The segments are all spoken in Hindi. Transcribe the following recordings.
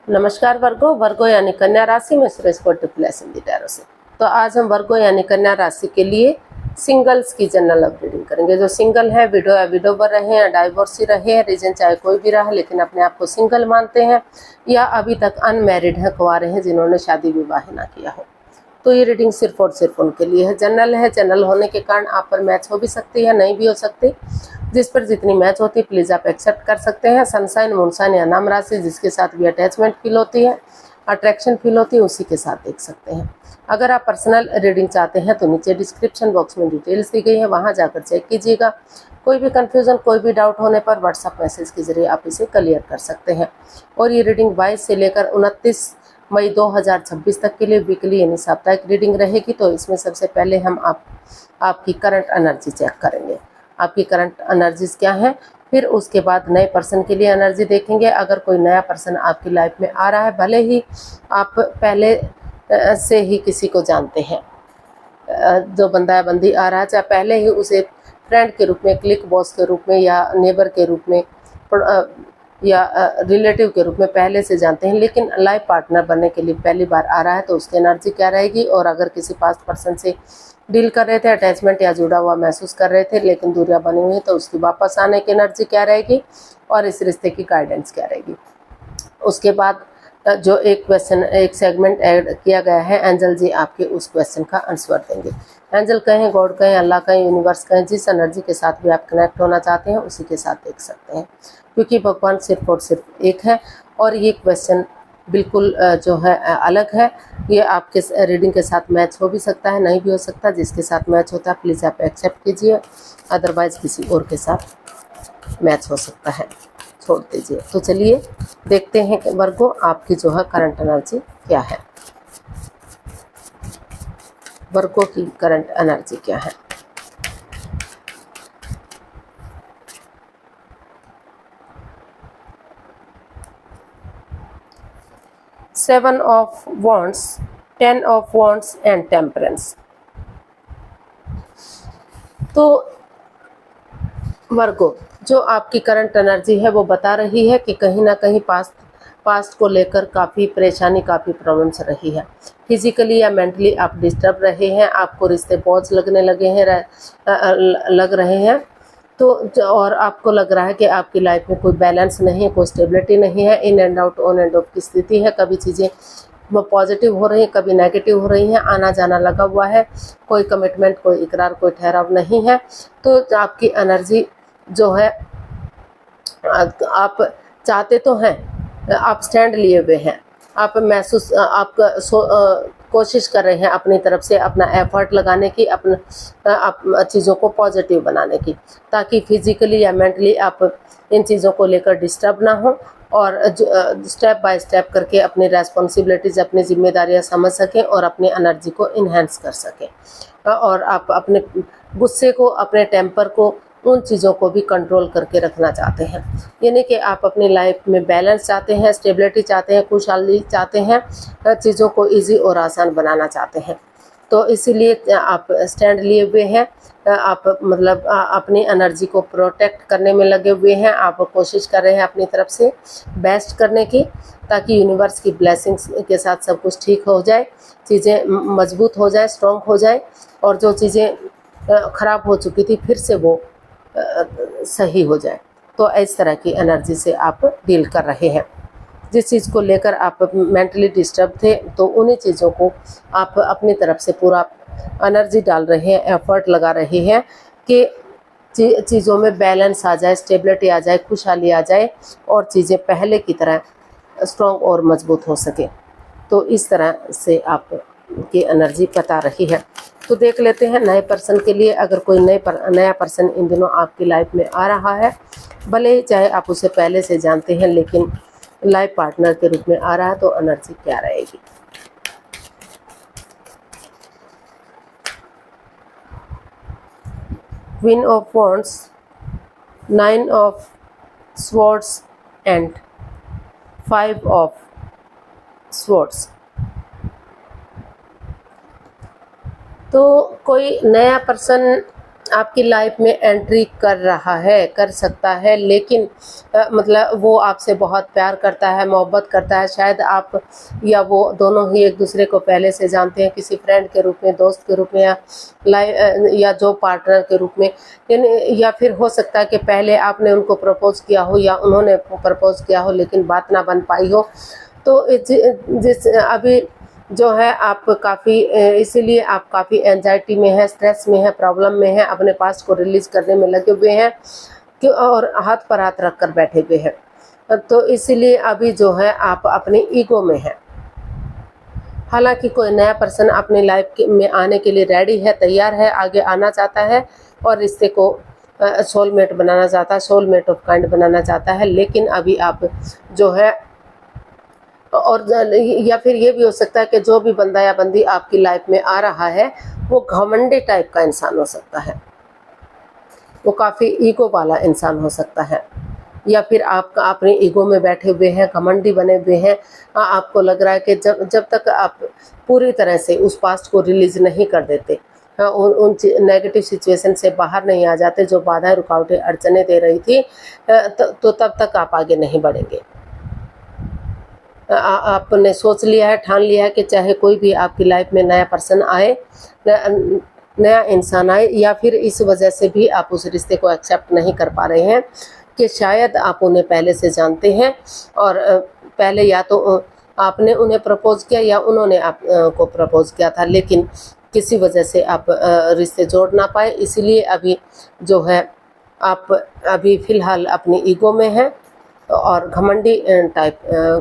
नमस्कार वर्गो। वर्गो यानी कन्या राशि में सुरेश को ट्रिपलेस इन दी टैरो से। तो आज हम वर्गो यानी कन्या राशि के लिए सिंगल्स की जनरल लव रीडिंग करेंगे। जो सिंगल है, विडो या विडोवर रहे या डाइवोर्सी रहे हैं, रीजन चाहे कोई भी रहा लेकिन अपने आप को सिंगल मानते हैं, या अभी तक अनमैरिड है, कुंवारे हैं, जिन्होंने शादी विवाह ना किया हो, तो ये रीडिंग सिर्फ और सिर्फ उनके लिए है। जनरल है। जनरल होने के कारण आप पर मैच हो भी सकती है, नहीं भी हो सकती। जिस पर जितनी मैच होती है प्लीज़ आप एक्सेप्ट कर सकते हैं। सनसाइन, मूनसाइन या नाम राशि जिसके साथ भी अटैचमेंट फील होती है, अट्रैक्शन फील होती है, उसी के साथ देख सकते हैं। अगर आप पर्सनल रीडिंग चाहते हैं तो नीचे डिस्क्रिप्शन बॉक्स में डिटेल्स दी गई है, वहाँ जाकर चेक कीजिएगा। कोई भी कन्फ्यूज़न, कोई भी डाउट होने पर व्हाट्सएप मैसेज के जरिए आप इसे क्लियर कर सकते हैं। और ये रीडिंग 22 से लेकर 29 मई 2026 तक के लिए वीकली यानी साप्ताहिक रीडिंग रहेगी। तो इसमें सबसे पहले हम आपकी करंट एनर्जी चेक करेंगे। आपकी करंट एनर्जीज क्या है, फिर उसके बाद नए पर्सन के लिए एनर्जी देखेंगे। अगर कोई नया पर्सन आपकी लाइफ में आ रहा है, भले ही आप पहले से ही किसी को जानते हैं, जो बंदा या बंदी आ रहा है, चाहे पहले ही उसे फ्रेंड के रूप में, क्लिक बॉस के रूप में, या नेबर के रूप में, या रिलेटिव के रूप में पहले से जानते हैं, लेकिन लाइफ पार्टनर बनने के लिए पहली बार आ रहा है, तो उसकी एनर्जी क्या रहेगी। और अगर किसी पास्ट पर्सन से डील कर रहे थे, अटैचमेंट या जुड़ा हुआ महसूस कर रहे थे लेकिन दूरियां बनी हुई है, तो उसकी वापस आने की एनर्जी क्या रहेगी और इस रिश्ते की गाइडेंस क्या रहेगी। उसके बाद जो एक क्वेश्चन, एक सेगमेंट ऐड किया गया है, एंजल जी आपके उस क्वेश्चन का आंसर देंगे। एंजल कहें, गॉड कहें, अल्लाह कहें, यूनिवर्स कहें, जिस एनर्जी के साथ भी आप कनेक्ट होना चाहते हैं उसी के साथ देख सकते हैं, क्योंकि भगवान सिर्फ और सिर्फ एक है। और ये क्वेश्चन बिल्कुल जो है अलग है। ये आपके रीडिंग के साथ मैच हो भी सकता है, नहीं भी हो सकता। जिसके साथ मैच होता है प्लीज़ आप एक्सेप्ट कीजिए, अदरवाइज़ किसी और के साथ मैच हो सकता है, छोड़ दीजिए। तो चलिए देखते हैं कि वर्गो आपकी जो है करंट एनर्जी क्या है। वर्गो की करंट एनर्जी क्या है। Seven of wands, 10 of wands and temperance. तो वर्गो, जो आपकी करंट एनर्जी है वो बता रही है कि कहीं ना कहीं पास्ट को लेकर काफ़ी परेशानी, काफ़ी प्रॉब्लम्स रही है। फिजिकली या मेंटली आप डिस्टर्ब रहे हैं, आपको रिश्ते बोझ लगने लगे हैं, लग रहे हैं। तो और आपको लग रहा है कि आपकी लाइफ में कोई बैलेंस नहीं है, कोई स्टेबिलिटी नहीं है, in and out, on end of की स्थिति है। कभी चीज़ें वो पॉजिटिव हो रही हैं, कभी नेगेटिव हो रही हैं, आना जाना लगा हुआ है, कोई कमिटमेंट, कोई इकरार, कोई ठहराव नहीं है। तो आपकी एनर्जी जो है, आप चाहते तो हैं, आप स्टैंड लिए हुए हैं, आप महसूस, आप कोशिश कर रहे हैं अपनी तरफ से अपना एफर्ट लगाने की, अपना चीज़ों को पॉजिटिव बनाने की, ताकि फिजिकली या मेंटली आप इन चीज़ों को लेकर डिस्टर्ब ना हो, और स्टेप बाय स्टेप करके अपनी रेस्पॉन्सिबिलिटीज़, अपनी जिम्मेदारियां समझ सकें और अपनी एनर्जी को इन्हेंस कर सकें। और आप अपने गुस्से को, अपने टेम्पर को, उन चीज़ों को भी कंट्रोल करके रखना चाहते हैं। यानी कि आप अपनी लाइफ में बैलेंस चाहते हैं, स्टेबिलिटी चाहते हैं, खुशहाली चाहते हैं, चीज़ों को इजी और आसान बनाना चाहते हैं। तो इसीलिए आप स्टैंड लिए हुए हैं, आप मतलब अपनी एनर्जी को प्रोटेक्ट करने में लगे हुए हैं। आप कोशिश कर रहे हैं अपनी तरफ से बेस्ट करने की, ताकि यूनिवर्स की ब्लेसिंग्स के साथ सब कुछ ठीक हो जाए, चीज़ें मजबूत हो जाए, स्ट्रॉन्ग हो जाए, और जो चीज़ें ख़राब हो चुकी थी फिर से वो सही हो जाए। तो इस तरह की एनर्जी से आप डील कर रहे हैं। जिस चीज़ को लेकर आप मेंटली डिस्टर्ब थे, तो उन्हीं चीज़ों को आप अपनी तरफ से पूरा एनर्जी डाल रहे हैं, एफर्ट लगा रहे हैं कि चीज़ों में बैलेंस आ जाए, स्टेबिलिटी आ जाए, खुशहाली आ जाए, और चीज़ें पहले की तरह स्ट्रॉन्ग और मजबूत हो सके। तो इस तरह से आप की एनर्जी बता रही है। तो देख लेते हैं नए पर्सन के लिए। अगर कोई नया पर्सन इन दिनों आपकी लाइफ में आ रहा है, भले ही चाहे आप उसे पहले से जानते हैं, लेकिन लाइफ पार्टनर के रूप में आ रहा है, तो एनर्जी क्या रहेगी। Queen of wands, 9 of swords and 5 of swords. तो कोई नया पर्सन आपकी लाइफ में एंट्री कर रहा है, कर सकता है, लेकिन मतलब वो आपसे बहुत प्यार करता है, मोहब्बत करता है। शायद आप या वो दोनों ही एक दूसरे को पहले से जानते हैं, किसी फ्रेंड के रूप में, दोस्त के रूप में, या जॉब पार्टनर के रूप में। या फिर हो सकता है कि पहले आपने उनको प्रपोज किया हो या उन्होंने प्रपोज किया हो, लेकिन बात ना बन पाई हो। तो जिस अभी जो है आप काफ़ी इसीलिए आप काफ़ी एंजाइटी में है, स्ट्रेस में है, प्रॉब्लम में है, अपने पास्ट को रिलीज करने में लगे हुए हैं कि और हाथ पर हाथ रख कर बैठे हुए हैं। तो इसीलिए अभी जो है आप अपनी ईगो में हैं। हालांकि कोई नया पर्सन अपनी लाइफ में आने के लिए रेडी है, तैयार है, आगे आना चाहता है और रिश्ते को सोलमेट बनाना चाहता है, सोलमेट ऑफ काइंड बनाना चाहता है। लेकिन अभी आप जो है और या फिर ये भी हो सकता है कि जो भी बंदा या बंदी आपकी लाइफ में आ रहा है वो घमंडी टाइप का इंसान हो सकता है, वो काफ़ी ईगो वाला इंसान हो सकता है, या फिर आप अपने ईगो में बैठे हुए हैं, घमंडी बने हुए हैं। आपको लग रहा है कि जब तक आप पूरी तरह से उस पास्ट को रिलीज नहीं कर देते, उन नेगेटिव सिचुएशन से बाहर नहीं आ जाते जो बाधाएं, रुकावटें, अड़चने दे रही थी, तो तब तक आप आगे नहीं बढ़ेंगे। आपने सोच लिया है, ठान लिया है कि चाहे कोई भी आपकी लाइफ में नया पर्सन आए, नया इंसान आए, या फिर इस वजह से भी आप उस रिश्ते को एक्सेप्ट नहीं कर पा रहे हैं कि शायद आप उन्हें पहले से जानते हैं और पहले या तो आपने उन्हें प्रपोज किया या उन्होंने आपको प्रपोज किया था, लेकिन किसी वजह से आप रिश्ते जोड़ ना पाए। इसीलिए अभी जो है आप अभी फ़िलहाल अपनी ईगो में हैं और घमंडी टाइप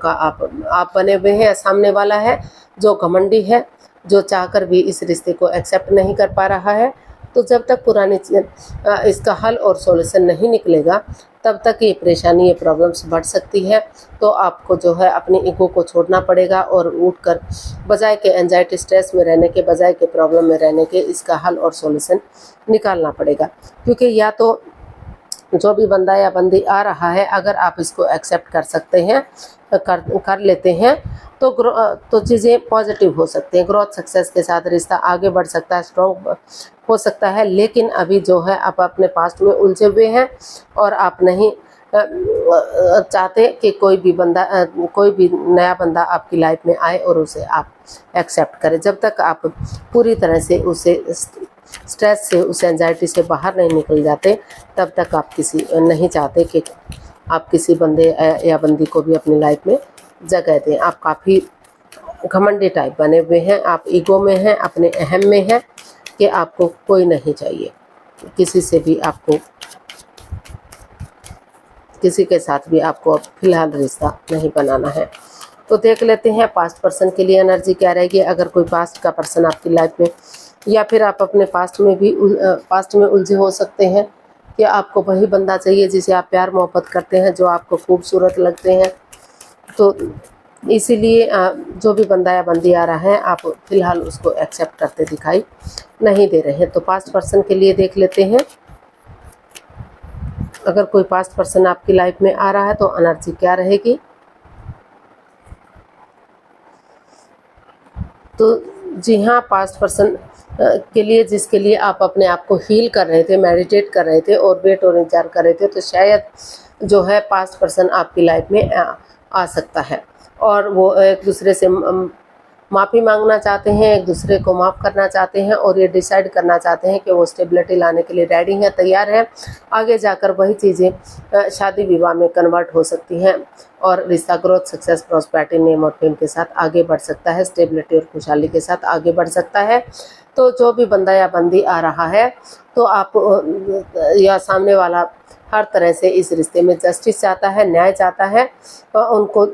का आप बने हुए हैं। सामने वाला है जो घमंडी है, जो चाहकर भी इस रिश्ते को एक्सेप्ट नहीं कर पा रहा है। तो जब तक पुरानी इसका हल और सॉल्यूशन नहीं निकलेगा तब तक ये परेशानी, ये प्रॉब्लम्स बढ़ सकती है। तो आपको जो है अपनी ईगो को छोड़ना पड़ेगा और उठकर बजाय के एंजाइटी, स्ट्रेस में रहने के, बजाय के प्रॉब्लम में रहने के, इसका हल और सॉल्यूशन निकालना पड़ेगा। क्योंकि या तो जो भी बंदा या बंदी आ रहा है, अगर आप इसको एक्सेप्ट कर सकते हैं, कर लेते हैं, तो चीज़ें पॉजिटिव हो सकती हैं, ग्रोथ सक्सेस के साथ रिश्ता आगे बढ़ सकता है, स्ट्रॉन्ग हो सकता है। लेकिन अभी जो है आप अपने पास्ट में उलझे हुए हैं और आप नहीं चाहते कि कोई भी नया बंदा आपकी लाइफ में आए और उसे आप एक्सेप्ट करें। जब तक आप पूरी तरह से उसे स्ट्रेस से, उस एंजाइटी से बाहर नहीं निकल जाते, तब तक आप नहीं चाहते कि आप किसी बंदे या बंदी को भी अपनी लाइफ में जगह दें। आप काफ़ी घमंडी टाइप बने हुए हैं, आप ईगो में हैं, अपने अहम में हैं कि आपको कोई नहीं चाहिए, किसी से भी आपको, किसी के साथ भी आपको फिलहाल रिश्ता नहीं बनाना है। तो देख लेते हैं पास्ट पर्सन के लिए एनर्जी क्या रहेगी। अगर कोई पास्ट का पर्सन आपकी लाइफ में, या फिर आप अपने पास्ट में उलझे हो सकते हैं कि आपको वही बंदा चाहिए जिसे आप प्यार मोहब्बत करते हैं, जो आपको खूबसूरत लगते हैं। तो इसीलिए जो भी बंदा या बंदी आ रहा है, आप फिलहाल उसको एक्सेप्ट करते दिखाई नहीं दे रहे हैं। तो पास्ट पर्सन के लिए देख लेते हैं, अगर कोई पास्ट पर्सन आपकी लाइफ में आ रहा है तो एनर्जी क्या रहेगी। तो जी हाँ, पास्ट पर्सन के लिए, जिसके लिए आप अपने आप को हील कर रहे थे, मेडिटेट कर रहे थे और वेट और इंतजार कर रहे थे, तो शायद जो है पास्ट पर्सन आपकी लाइफ में आ सकता है और वो एक दूसरे से माफ़ी मांगना चाहते हैं, एक दूसरे को माफ़ करना चाहते हैं और ये डिसाइड करना चाहते हैं कि वो स्टेबिलिटी लाने के लिए रेडी हैं, तैयार हैं। आगे जाकर वही चीज़ें शादी विवाह में कन्वर्ट हो सकती हैं और रिश्ता ग्रोथ, सक्सेस, प्रॉस्पेरिटी, नेम और फेम के साथ आगे बढ़ सकता है, स्टेबिलिटी और खुशहाली के साथ आगे बढ़ सकता है। तो जो भी बंदा या बंदी आ रहा है, तो आप या सामने वाला हर तरह से इस रिश्ते में जस्टिस चाहता है, न्याय चाहता है, और उनको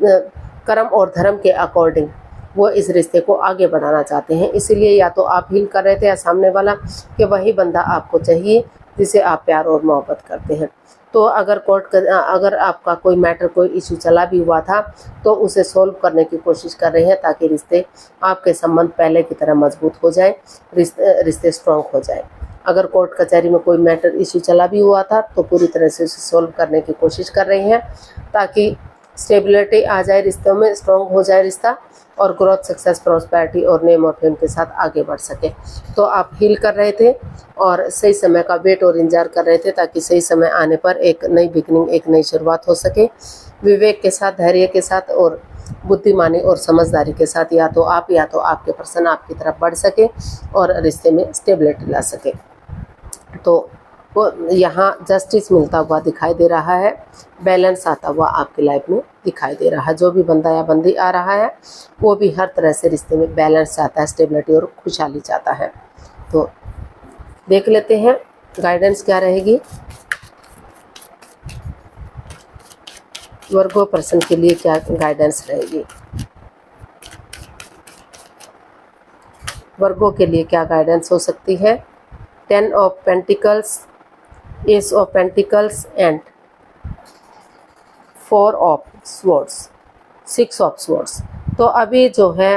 कर्म और धर्म के अकॉर्डिंग वो इस रिश्ते को आगे बढ़ाना चाहते हैं। इसीलिए या तो आप हील कर रहे थे या सामने वाला, कि वही बंदा आपको चाहिए जिसे आप प्यार और मोहब्बत करते हैं। तो अगर आपका कोई मैटर, कोई इशू चला भी हुआ था, तो उसे सोल्व करने की कोशिश कर रहे हैं ताकि रिश्ते, आपके संबंध पहले की तरह मजबूत हो जाए, रिश्ते स्ट्रॉन्ग हो जाए। अगर कोर्ट कचहरी में कोई मैटर, इशू चला भी हुआ था, तो पूरी तरह से उसे सोल्व करने की कोशिश कर रहे हैं ताकि स्टेबिलिटी आ जाए रिश्तों में, स्ट्रॉन्ग हो जाए रिश्ता, और ग्रोथ, सक्सेस, प्रॉस्पेरिटी और नेम और फेम के साथ आगे बढ़ सके। तो आप हील कर रहे थे और सही समय का वेट और इंतजार कर रहे थे ताकि सही समय आने पर एक नई बिगनिंग, एक नई शुरुआत हो सके। विवेक के साथ, धैर्य के साथ और बुद्धिमानी और समझदारी के साथ या तो आपके पर्सन आपकी तरफ बढ़ सके और रिश्ते में स्टेबिलिटी ला सके। तो वो यहाँ जस्टिस मिलता हुआ दिखाई दे रहा है, बैलेंस आता हुआ आपकी लाइफ में दिखाई दे रहा है। जो भी बंदा या बंदी आ रहा है वो भी हर तरह से रिश्ते में बैलेंस चाहता है, स्टेबिलिटी और खुशहाली चाहता है। तो देख लेते हैं गाइडेंस क्या रहेगी वर्गो पर्सन के लिए, क्या गाइडेंस रहेगी वर्गो के लिए, क्या गाइडेंस हो सकती है। 10 of pentacles, S of pentacles and 4 of swords, 6 of swords. तो अभी जो है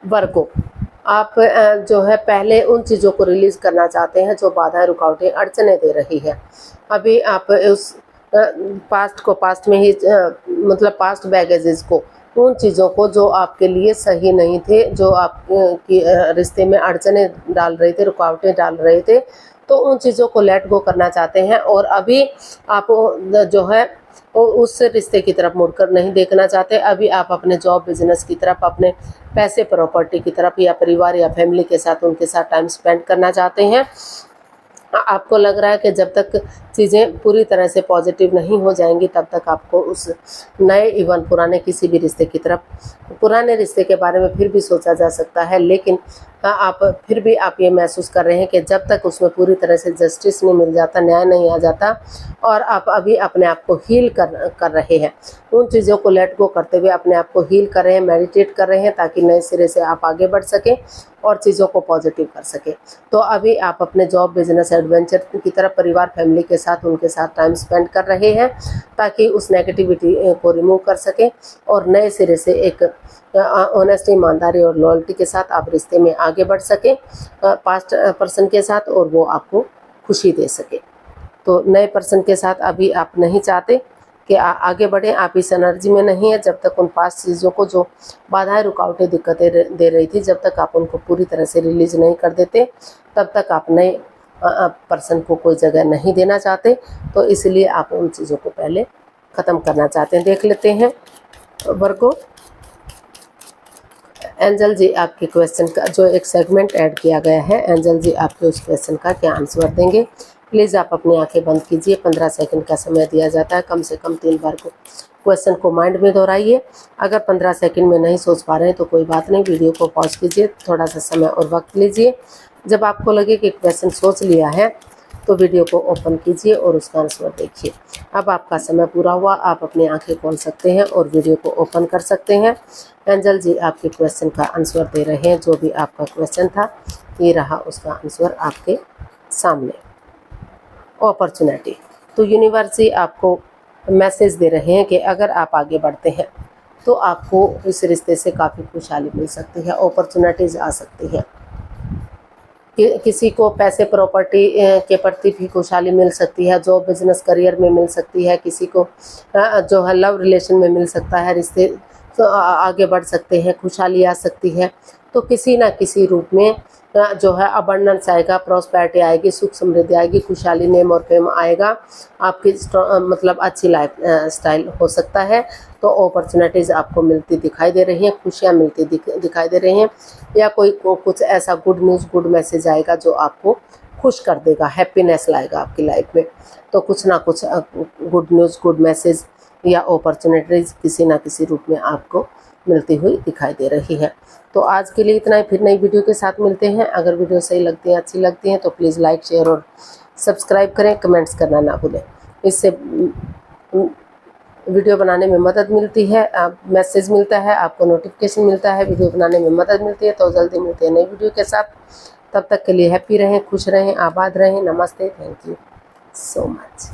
वर्गो, आप जो है पहले उन चीज़ों को रिलीज करना चाहते हैं जो बाधाएं, रुकावटें, अड़चनें दे रही है। अभी आप उस पास्ट को पास्ट में ही मतलब पास्ट बैगेजेस को, उन चीज़ों को जो आपके लिए सही नहीं थे, जो आप की रिश्ते में अड़चनें डाल रहे थे, रुकावटें डाल रहे थे, तो उन चीज़ों को लेट गो करना चाहते हैं। और अभी आप जो है उस रिश्ते की तरफ मुड़कर नहीं देखना चाहते। अभी आप अपने जॉब, बिजनेस की तरफ, अपने पैसे, प्रॉपर्टी की तरफ या परिवार या फैमिली के साथ, उनके साथ टाइम स्पेंड करना चाहते हैं। आपको लग रहा है कि जब तक चीज़ें पूरी तरह से पॉजिटिव नहीं हो जाएंगी तब तक आपको उस नए, इवन पुराने किसी भी रिश्ते की तरफ, पुराने रिश्ते के बारे में फिर भी सोचा जा सकता है। लेकिन आप फिर भी आप ये महसूस कर रहे हैं कि जब तक उसमें पूरी तरह से जस्टिस नहीं मिल जाता, न्याय नहीं आ जाता, और आप अभी अपने आप को हील कर रहे हैं, उन चीज़ों को लेट गो करते हुए अपने आप को हील कर रहे हैं, मेडिटेट कर रहे हैं ताकि नए सिरे से आप आगे बढ़ सकें और चीज़ों को पॉजिटिव कर सकें। तो अभी आप अपने जॉब, बिजनेस, एडवेंचर की तरफ, परिवार, फैमिली के साथ, उनके साथ टाइम स्पेंड कर रहे हैं ताकि उस नेगेटिविटी को रिमूव कर सकें और नए सिरे से एक ऑनेस्टी, ईमानदारी और लॉयल्टी के साथ आप रिश्ते में आगे बढ़ सकें पास्ट पर्सन के साथ, और वो आपको खुशी दे सके। तो नए पर्सन के साथ अभी आप नहीं चाहते कि आगे बढ़ें, आप इस एनर्जी में नहीं है। जब तक उन पास्ट चीज़ों को जो बाधाएं, रुकावटें, दिक्कतें दे रही थी, जब तक आप उनको पूरी तरह से रिलीज नहीं कर देते तब तक आप नए पर्सन को कोई जगह नहीं देना चाहते। तो इसलिए आप उन चीज़ों को पहले ख़त्म करना चाहते हैं। देख लेते हैं वर्गो, एंजल जी आपके क्वेश्चन का जो एक सेगमेंट ऐड किया गया है, एंजल जी आपके उस क्वेश्चन का क्या आंसर देंगे। प्लीज़ आप अपनी आंखें बंद कीजिए, 15 सेकंड का समय दिया जाता है, कम से कम 3 बार को क्वेश्चन को माइंड में दोहराइए। अगर 15 सेकंड में नहीं सोच पा रहे हैं तो कोई बात नहीं, वीडियो को पॉज कीजिए, थोड़ा सा समय और वक्त लीजिए। जब आपको लगे कि क्वेश्चन सोच लिया है तो वीडियो को ओपन कीजिए और उसका आंसर देखिए। अब आपका समय पूरा हुआ, आप अपनी आंखें खोल सकते हैं और वीडियो को ओपन कर सकते हैं। एंजल जी आपके क्वेश्चन का आंसर दे रहे हैं। जो भी आपका क्वेश्चन था ये रहा उसका आंसर आपके सामने। अपॉर्चुनिटी, तो यूनिवर्स ही आपको मैसेज दे रहे हैं कि अगर आप आगे बढ़ते हैं तो आपको इस रिश्ते से काफ़ी खुशहाली मिल सकती है, अपॉर्चुनिटीज़ आ सकती है। किसी को पैसे, प्रॉपर्टी के प्रति भी खुशहाली मिल सकती है, जॉब, बिजनेस, करियर में मिल सकती है। किसी को जो है लव रिलेशन में मिल सकता है, रिश्ते तो आगे बढ़ सकते हैं, खुशहाली आ सकती है। तो किसी ना किसी रूप में जो है अबंडेंस आएगा, प्रॉस्पेरिटी आएगी, सुख समृद्धि आएगी, खुशहाली, नेम और फेम आएगा। आपकी मतलब अच्छी लाइफ स्टाइल हो सकता है। तो अपॉर्चुनिटीज़ आपको मिलती दिखाई दे रही हैं, खुशियाँ मिलती दिखाई दे रही हैं, या कोई कुछ ऐसा गुड न्यूज़, गुड मैसेज आएगा जो आपको खुश कर देगा, हैप्पीनेस लाएगा आपकी लाइफ में। तो कुछ ना कुछ गुड न्यूज़, गुड मैसेज या अपॉर्चुनिटीज़ किसी ना किसी रूप में आपको मिलती हुई दिखाई दे रही है। तो आज के लिए इतना ही, फिर नई वीडियो के साथ मिलते हैं। अगर वीडियो सही लगती है, अच्छी लगती है तो प्लीज़ लाइक, शेयर और सब्सक्राइब करें, कमेंट्स करना ना भूलें। इससे वीडियो बनाने में मदद मिलती है, मैसेज मिलता है, आपको नोटिफिकेशन मिलता है, वीडियो बनाने में मदद मिलती है। तो जल्दी मिलते हैं नई वीडियो के साथ। तब तक के लिए हैप्पी रहें, खुश रहें, आबाद रहें। नमस्ते, थैंक यू सो मच।